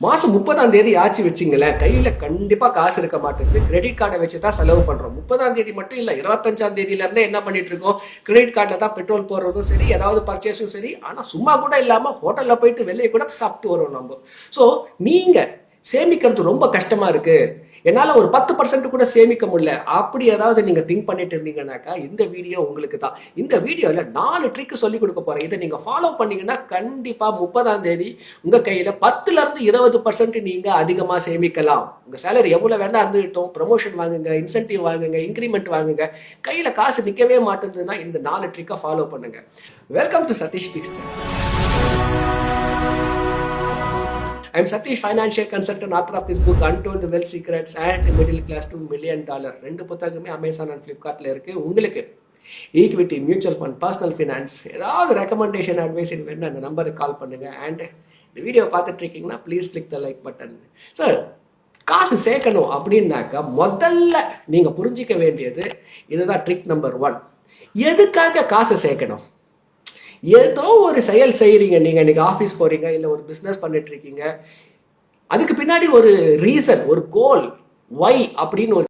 மாதம் 30ஆம் தேதி ஆச்சு வச்சிங்களேன், கையில் கண்டிப்பாக காசு இருக்க மாட்டேங்குது. கிரெடிட் கார்டை வச்சு தான் செலவு பண்ணுறோம். 30ஆம் தேதி மட்டும் இல்லை, 25ஆம் தேதியிலேருந்தே என்ன பண்ணிட்டு இருக்கோம், கிரெடிட் கார்டில் தான் பெட்ரோல் போடுறதும் சரி, ஏதாவது பர்ச்சேஸும் சரி. ஆனால் சும்மா கூட இல்லாமல் ஹோட்டலில் போயிட்டு வெளியே கூட சாப்பிட்டு வரோம் நம்ம. ஸோ நீங்கள் சேமிக்கிறது ரொம்ப கஷ்டமாக இருக்குது, என்னால் ஒரு 10% கூட சேமிக்க முடியல, அப்படி ஏதாவது நீங்கள் திங்க் பண்ணிட்டு இருந்தீங்கன்னாக்கா இந்த வீடியோ உங்களுக்கு தான். இந்த வீடியோவில் 4 ட்ரிக்கு சொல்லி கொடுக்க போகிறேன். இதை நீங்கள் ஃபாலோ பண்ணீங்கன்னா கண்டிப்பாக 30ஆம் தேதி உங்கள் கையில் 10% 20% நீங்கள் அதிகமாக சேமிக்கலாம். உங்கள் சேலரி எவ்வளோ வேணா இருந்துகிட்டோம், ப்ரமோஷன் வாங்குங்க, இன்சென்டிவ் வாங்குங்க, இன்க்ரிமெண்ட் வாங்குங்க, கையில் காசு நிற்கவே மாட்டேங்குதுன்னா இந்த 4 ட்ரிக்கை ஃபாலோ பண்ணுங்கள். Welcome to Satish picks. I am Satish, financial consultant, author of this book Untold Wealth Secrets and Middle Class to $1 Million. 2 புத்தகமே அமேசான் அண்ட் ஃப்ளிப்கார்ட்டில் இருக்குது. உங்களுக்கு equity, mutual fund, personal finance, ஏதாவது ரெக்கமெண்டேஷன், அட்வைஸ் வேணும் அந்த நம்பருக்கு கால் பண்ணுங்கள். அண்ட் இந்த வீடியோ பார்த்துட்டு இருக்கீங்கன்னா please click the like button. Sir, காசு சேர்க்கணும் அப்படின்னாக்கா முதல்ல நீங்கள் புரிஞ்சிக்க வேண்டியது இதுதான். ட்ரிக் நம்பர் 1, எதுக்காக காசு சேர்க்கணும்? ஏதோ ஒரு செயல் செய்கிறீங்க, நீங்கள் இன்றைக்கி ஆஃபீஸ் போகிறீங்க, இல்லை ஒரு பிஸ்னஸ் பண்ணிட்டு இருக்கீங்க, அதுக்கு பின்னாடி ஒரு ரீசன், ஒரு கோல், ஒய் அப்படின்னு ஒரு